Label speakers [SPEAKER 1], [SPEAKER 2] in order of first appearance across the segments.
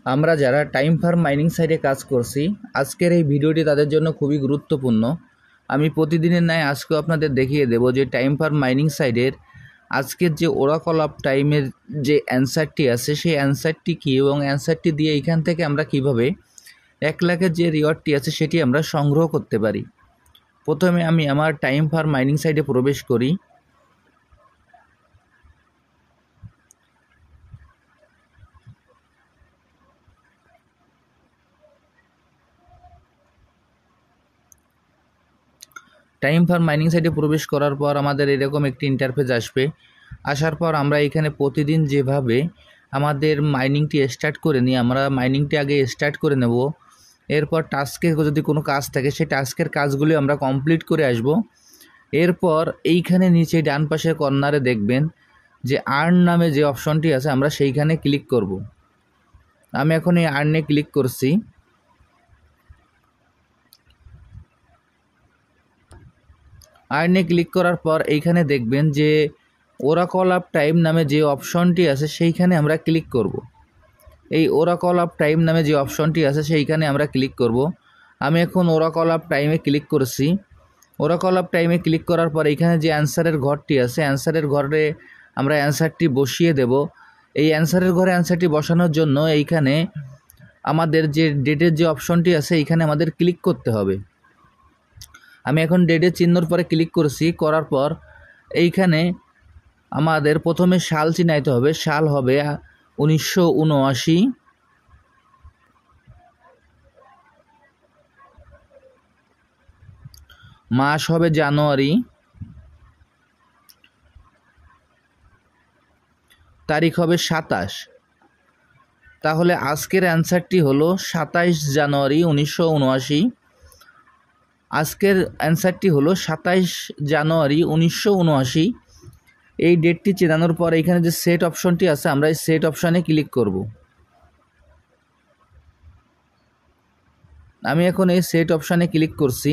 [SPEAKER 1] আমরা যারা time farm mining সাইটে কাজ করছি, আজকের এই ভিডিওটি তাদের জন্য খুবই গুরুত্বপূর্ণ। আমি প্রতিদিনের ন্যায় আজকেও আপনাদের দেখিয়ে দেব যে টাইম ফার্ম মাইনিং সাইটের আজকের যে ওরাকল অফ টাইমের যে অ্যান্সারটি আছে সেই অ্যান্সারটি কী এবং অ্যান্সারটি দিয়ে এখান থেকে আমরা কিভাবে 1 লাখের যে রিওয়ার্ডটি আছে সেটি আমরা সংগ্রহ করতে পারি। প্রথমে আমি আমার টাইম ফার্ম মাইনিং সাইটে প্রবেশ করি। টাইম ফার্ম মাইনিং সাইটে প্রবেশ করার পর আমাদের এরকম একটি ইন্টারফেস আসবে। আসার পর আমরা এখানে প্রতিদিন যেভাবে আমাদের মাইনিংটি স্টার্ট করে নিই, আমরা মাইনিংটি আগে স্টার্ট করে নেব। এরপর টাস্কে যদি কোনো কাজ থাকে সেই টাস্কের কাজগুলি আমরা কমপ্লিট করে আসব। এরপর এইখানে নিচে ডান পাশের কর্নারে দেখবেন যে আর্ন নামে যে অপশনটি আছে আমরা সেইখানে ক্লিক করব। আমি এখন এই আর্নে ক্লিক করছি। আর্নে ক্লিক করার পর এইখানে দেখবেন যে ওরাকল অফ টাইম নামে যে অপশনটি আছে সেইখানে আমরা ক্লিক করব। এই ওরাকল অফ টাইম নামে যে অপশনটি আছে সেইখানে আমরা ক্লিক করব। আমি এখন ওরাকল অফ টাইমে ক্লিক করছি। ওরাকল অফ টাইমে ক্লিক করার পর এইখানে যে অ্যান্সারের ঘরটি আছে অ্যান্সারের ঘরে আমরা অ্যান্সারটি বসিয়ে দেব। এই অ্যান্সারের ঘরে অ্যান্সারটি বসানোর জন্য এইখানে আমাদের যে ডেটের যে অপশনটি আছে এইখানে আমাদের ক্লিক করতে হবে। আমি এখন ডেটের চিহ্নর পরে ক্লিক করছি। করার পর এইখানে আমাদের প্রথমে সাল চিহ্নিত হবে। সাল হবে 1979, মাস হবে জানুয়ারি, তারিখ হবে 27। তাহলে আজকের অ্যান্সারটি হলো 27 জানুয়ারি 1979। আজকের অ্যান্সারটি হলো 27 জানুয়ারি 1979। এই ডেটটি চেনানোর পর এখানে যে সেট অপশনটি আছে আমরা এই সেট অপশানে ক্লিক করব। আমি এখন এই সেট অপশানে ক্লিক করছি।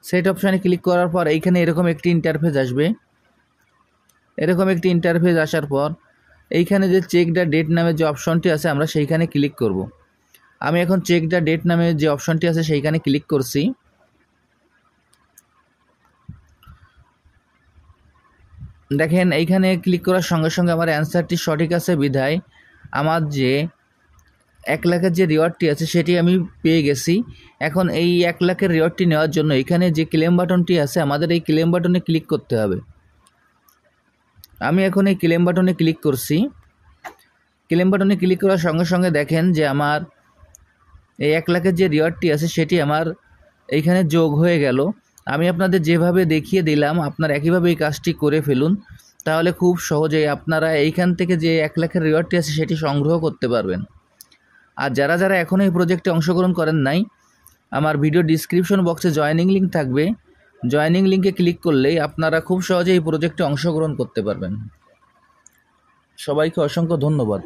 [SPEAKER 1] সেট অপশানে ক্লিক করার পর এইখানে এরকম একটি ইন্টারফেস আসবে। এরকম একটি ইন্টারফেস আসার পর এইখানে যে চেক দ্য ডেট নামে যে অপশনটি আছে আমরা সেইখানে ক্লিক করব। আমি এখন চেক দ্য ডেট নামে যে অপশনটি আছে সেইখানে ক্লিক করছি। দেখেন এইখানে ক্লিক করার সঙ্গে সঙ্গে আমার অ্যান্সারটি সঠিক আছে বিধায় আমার যে 1 লাখের যে রিওয়ার্ডটি আছে সেটি আমি পেয়ে গেছি। এখন এই 1 লাখের রিওয়ার্ডটি নেওয়ার জন্য এখানে যে ক্লেম বাটনটি আছে আমাদের এই ক্লেম বাটনে ক্লিক করতে হবে। আমি এখন এই ক্লেম বাটনে ক্লিক করছি। ক্লেম বাটনে ক্লিক করার সঙ্গে সঙ্গে দেখেন যে আমার এই 1 লাখের যে রিওয়ার্ডটি আছে সেটি আমার এইখানে যোগ হয়ে গেল। আমি আপনাদের যেভাবে দেখিয়ে দিলাম আপনারা একইভাবে এই কাজটি করে ফেলুন, তাহলে খুব সহজেই আপনারা এইখান থেকে যে 1 লাখের রিওয়ার্ডটি আছে সেটি সংগ্রহ করতে পারবেন। আর যারা যারা এখনও এই প্রজেক্টে অংশগ্রহণ করেন নাই, আমার ভিডিও ডিসক্রিপশন বক্সে জয়েনিং লিঙ্ক থাকবে। জয়েনিং লিঙ্কে ক্লিক করলেই আপনারা খুব সহজেই এই প্রজেক্টে অংশগ্রহণ করতে পারবেন। সবাইকে অসংখ্য ধন্যবাদ।